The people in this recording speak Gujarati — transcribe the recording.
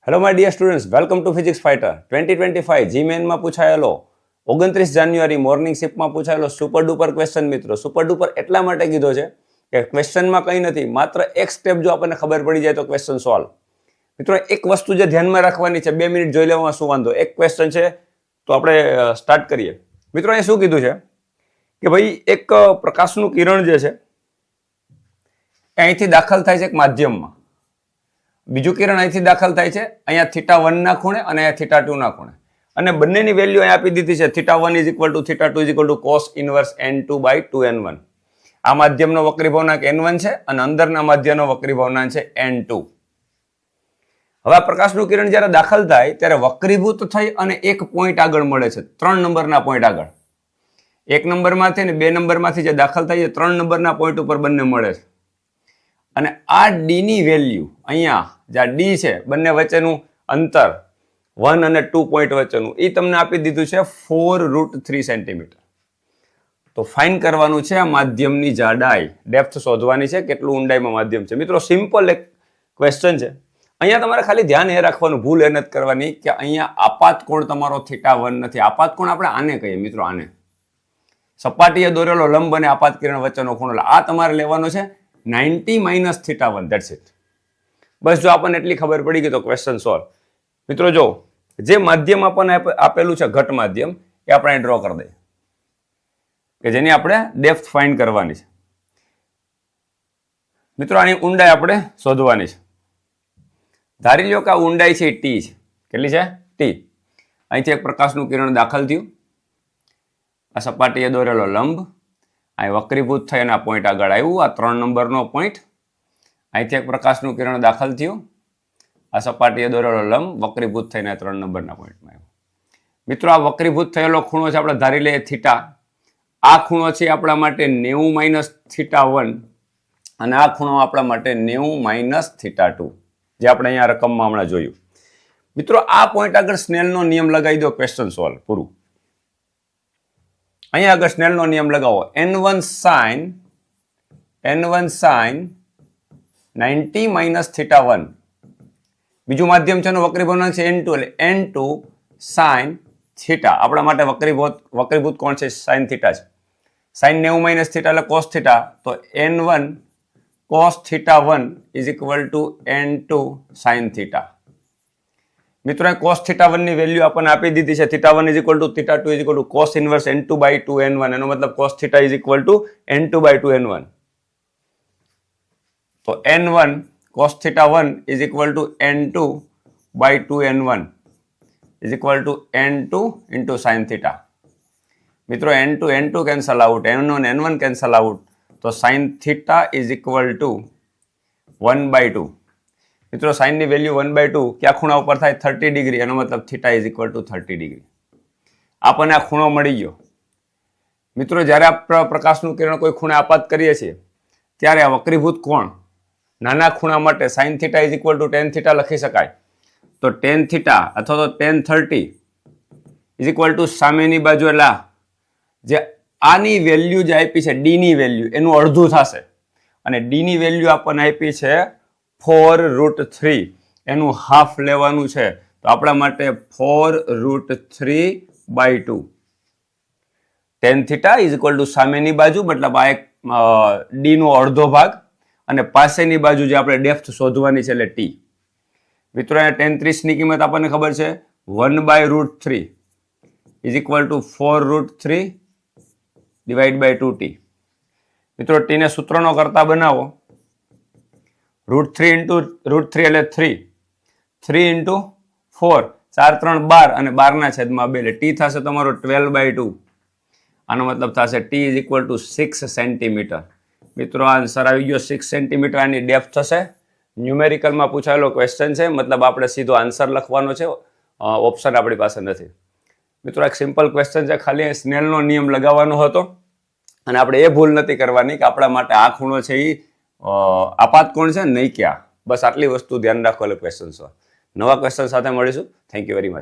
Hello my dear students, welcome to Physics Fighter 2025 જીમેનમાં પૂછાયેલો 29 જાન્યુઆરી મોર્નિંગ શિફ્ટમાં પૂછાયેલો સુપર ડુપર ક્વેશ્ચન. મિત્રો, સુપર ડુપર એટલા માટે કીધો છે કે ક્વેશ્ચનમાં કંઈ નથી, માત્ર એક સ્ટેપ જો આપણને ખબર પડી જાય તો ક્વેશ્ચન સોલ્વ. મિત્રો, એક વસ્તુ જે ધ્યાનમાં રાખવાની છે, 2 મિનિટ જોઈ લેવામાં શું વાંધો. એક ક્વેશ્ચન છે તો આપણે સ્ટાર્ટ કરીએ. મિત્રો, અહીંયા શું કીધું છે કે ભાઈ એક પ્રકાશનું કિરણ જે છે અહીંથી દાખલ થાય છે એક માધ્યમમાં, બીજું કિરણ અહીંથી દાખલ થાય છે અહીંયા θ1 ના ખૂણે અને અહીંયા θ2 ના ખૂણે, અને બંનેની વેલ્યુ અહીં આપી દીધી છે. θ1 θ2 cos ઇનવર્સ n2/2n1. આ માધ્યમનો વક્રીભવનાંક n1 છે અને અંદરના માધ્યમનો વક્રીભવનાંક છે n2. હવે આ પ્રકાશનું કિરણ જ્યારે દાખલ થાય ત્યારે વક્રીભૂત થઈ અને એક પોઈન્ટ આગળ મળે છે, 3 નંબરના પોઈન્ટ આગળ. 1 નંબરમાંથી અને 2 નંબરમાંથી જે દાખલ થાય છે 3 નંબરના પોઈન્ટ ઉપર બંને મળે છે. અને આ ડી ની વેલ્યુ અહીંયા જે ડી છે, બંને વચ્ચેનું અંતર 1 અને 2 પોઈન્ટ વચ્ચેનું, એ તમને આપી દીધું છે 4√3 સેન્ટીમીટર. તો ફાઇન કરવાનું છે આ માધ્યમની જાડાઈ, ડેપ્થ શોધવાની છે, કેટલું ઊંડાઈમાં માધ્યમ છે. મિત્રો, સિમ્પલ એક ક્વેશ્ચન છે. અહીંયા તમારે ખાલી ધ્યાન એ રાખવાનું, ભૂલ એ નથી કરવાની કે અહીંયા આપાત કોણ તમારો θ1 નથી. આપાત કોણ આપણે આને કહીએ મિત્રો, આને સપાટીએ દોરેલો લંબ અને આપાત કિરણ વચ્ચેનો ખૂણો. આ તમારે લેવાનો છે 90 - θ1. That's it. બસ જો આપણને એટલી ખબર પડી ગઈ તો ક્વેશ્ચન સોલ્વ. મિત્રો, જો જે માધ્યમ આપણને આપેલું છે ઘટ માધ્યમ, એ આપણે ડ્રો કરી દઈએ કે જેની આપણે ડેપ્થ ફાઇન્ડ કરવાની છે. મિત્રો, આની ઊંડાઈ આપણે શોધવાની છે. ધારી લો કે આ ઊંડાઈ છે ટી છે. કેટલી છે? ટી. અહીંથી એક પ્રકાશનું કિરણ દાખલ થયું, આ સપાટીએ દોરેલો લંબ, અહીં વક્રીભૂત થઈ અને આ પોઈન્ટ આગળ આવ્યું, આ 3 નંબરનો પોઈન્ટ. અહીંથી એક પ્રકાશનું કિરણ દાખલ થયું, આ સપાટીએ દોરેલો લંબ, વક્રીભૂત થઈને 3 નંબરના પોઈન્ટમાં આવ્યું. મિત્રો, આ વક્રીભૂત થયેલો ખૂણો છે, આપણે ધારી લઈએ થીટા. આ ખૂણો છે આપણા માટે 90 - θ1 અને આ ખૂણો આપણા માટે 90 - θ2, જે આપણે અહીંયા રકમમાં હમણાં જોયું. મિત્રો, આ પોઈન્ટ આગળ સ્નેલનો નિયમ લગાવી દો, ક્વેશ્ચન સોલ્વ પૂરું. અહીંયા આગળ સ્નેલનો નિયમ લગાવો. n1 sin 90 - θ1. બીજું માધ્યમ છે એનો વક્રીભવનાંક છે n2, એટલે n2 sin θ. આપણા માટે વક્રીભૂત કોણ છે? sin θ છે. sin 90 - θ એટલે cos θ. તો n1 cos θ1 = n2 sin θ. મિત્રો, cos θ1 ની વેલ્યુ આપણને આપી દીધી છે. θ1 θ2 cos ઇનવર્સ n2/2n1. એનો મતલબ cos θ n2/2n1. તો n1 cos θ1 n2/2n1 n2 into sin θ. મિત્રો, n2 cancel out, n1 cancel out, તો sin θ = 1/2. મિત્રો, સાઇન ની વેલ્યુ 1/2 ક્યાં ખૂણા ઉપર થાય? 30 ડિગ્રી. એનો મતલબ θ = 30 ડિગ્રી. આપણને આ ખૂણો મળી ગયો. મિત્રો, જ્યારે આપણે પ્રકાશનું કિરણ કોઈ ખૂણે આપાત કરીએ છીએ ત્યારે આ વક્રીભૂત કોણ નાના ખૂણા માટે sin θ = tan θ લખી શકાય. તો tan θ અથવા તો tan 30 સામેની બાજુ, એટલે જે આની વેલ્યુ જે આપી છે ડી ની વેલ્યુ, એનું અડધું થશે. અને ડી ની વેલ્યુ આપણને આપી છે 4√3, એનું હાફ લેવાનું છે. તો આપણા માટે 4√3/2. tan θ = સામેની બાજુ, મતલબ આ એક ડી નો અડધો ભાગ, અને પાસેની બાજુ જે આપણે ડેપ્થ શોધવાની છે એટલે ટી. મિત્રો, અહીંયા tan 30 ની કિંમત આપણને ખબર છે 1/√3 = 4√3/2t. મિત્રો, ટી ને સૂત્રનો કરતા બનાવો. √3 એટલે 3, 3 × 4, 4 3 12 અને 12/2, એટલે ટી થશે તમારો 12/2. આનો મતલબ થશે t = 6 સેન્ટીમીટર. મિત્રો, આ આન્સર આવી ગયો 6 સેન્ટીમીટર આની ડેપ્થ થશે. ન્યુમેરિકલમાં પૂછાયેલો ક્વેશ્ચન છે, મતલબ આપણે સીધો આન્સર લખવાનો છે, ઓપ્શન આપણી પાસે નથી. મિત્રો, એક સિમ્પલ ક્વેશ્ચન છે, ખાલી સ્નેલનો નિયમ લગાવવાનો હતો. અને આપણે એ ભૂલ નથી કરવાની કે આપણા માટે આ ખૂણો છે એ આપાત કોણ છે, નહીં ક્યાં. બસ આટલી વસ્તુ ધ્યાન રાખો એટલે ક્વેશ્ચન સોલ્વ. નવા ક્વેશ્ચન સાથે મળીશું. Thank you very much.